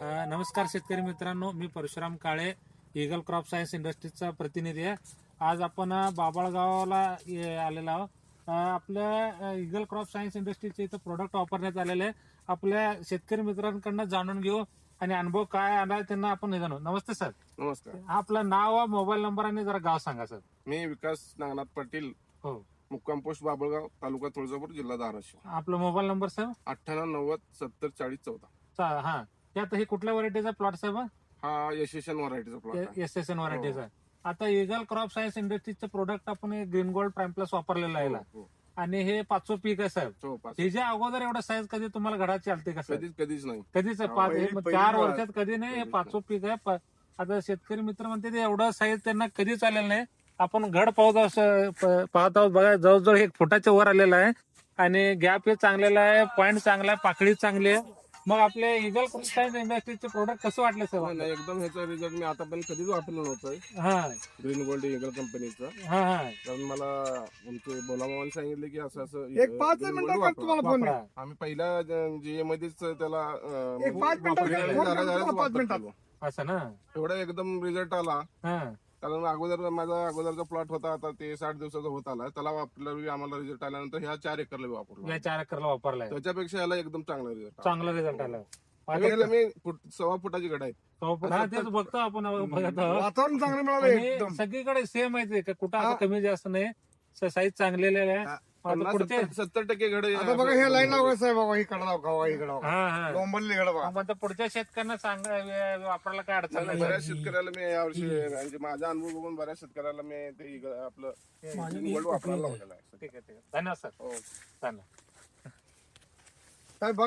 नमस्कार शेतकरी मित्रांनो, मी परशुराम काळे, इगल क्रॉप सायन्स इंडस्ट्रीजचा प्रतिनिधी आहे. आज आपण बाबळगावला आलेलो आहोत. आपल्या इगल क्रॉप सायन्स इंडस्ट्रीचे इथं प्रोडक्ट वापरण्यात आलेले आहे. आपल्या शेतकरी मित्रांकडनं जाणून घेऊ आणि अनुभव काय आला त्यांना आपण जाणू. नमस्ते सर. नमस्कार. आपलं नाव, मोबाईल नंबर आणि जरा गाव सांगा सर. मी विकास नागनाथ पाटील, हो. मुक्काम पोस्ट बाबळगाव, तालुका तुळजापूर, जिल्हा धाराशिव. आपला मोबाईल नंबर सर 9890704014. हा. त्यात हे कुठल्या व्हरायटीचा प्लॉट साहेब? हा यशस्वी व्हरायटीचा प्लॉट आहे. एसएसएन व्हरायटीचा. आता इगल क्रॉप सायन्स इंडस्ट्रीजचं प्रोडक्ट आपण ग्रीन गोल्ड प्राईम प्लस वापरलेलं आहे. हो. आणि हे 500 पीक आहे साहेब. हो, पाच. ह्याच्या अगोदर एवढं साईज कधी तुम्हाला घडाची आलते का साहेब? कधीच नाही. कधीच हा, 4 पहिली वर्षात कधी नाही. हे कधीच 500 पीक आहे. आता शेतकरी मित्र म्हणते ते एवढं साईज त्यांना कधीच आलेलं नाही. आपण घड पाहत आहोत बघा, जवळजवळ 1 फुटाच्या वर आलेला आहे आणि गॅप हे चांगलेला आहे, पॉईंट चांगला आहे, पाकळी चांगली आहे. मग आपले इगल क्रॉप सायन्स इंडस्ट्रीचे प्रोडक्ट कसं वाटले नाही, साहेब? नाही, एकदम ह्याचा रिझल्ट मी आतापर्यंत कधीच वापरलं नव्हतं. हा ग्रीन गोल्ड इगल कंपनीचं. हा हा. कारण मला आमचे बोलामावाने सांगितले की असं असं एक 5 Green मिनिटात Gold करतो तुम्हाला फोन. वापरा. आम्ही पहिल्या जीए मध्येच त्याला एक 5 मिनिटात वापरलेलं फोन जरा- करतो जराच तुम्हाला 5 वापर मिनिटात. केलो. असं ना. एवढा एकदम रिझल्ट आला. हा कारण माझा अगोदरचा प्लॉट होता, आता ते 60 दिवसाचा होत आला. त्याला वापरल्यावर आम्हाला रिझल्ट आल्यानंतर ह्या 4 एकरला वापरला. या 4 एकरला वापरलाय. त्याच्यापेक्षा याला एकदम चांगला रिझल्ट चांगला रिझल्ट आला. मी 1.25 फुटाची गड आहे. हा, तेच बघतो आपण बघत आहोत. वातावरण चांगलं मिळालं आणि एकदम. सगळीकडे सेम आहे का? कुठं आता हा. कमी जास्त नाही. साईज चांगलेले आहे. आता पुढचे 50-70% घड आहे. आता बघा हे लाईन लावा साहेब, बाबा ही कडा गावा ही कडा हा हा. डोंबरली कडा बघा. मग आता पुढच्या शेतकऱ्यांना सांगा वापरायला काय अडचण नाही. बऱ्याच शेतकऱ्याला मी यावर्षी म्हणजे माझा अनुभव बघून बऱ्याच शेतकऱ्याला मी ते आपलं Green Gold वापरायला लावलेलं आहे. ठीक आहे. धन्यवाद सर. हो. धन्यवाद. साहेब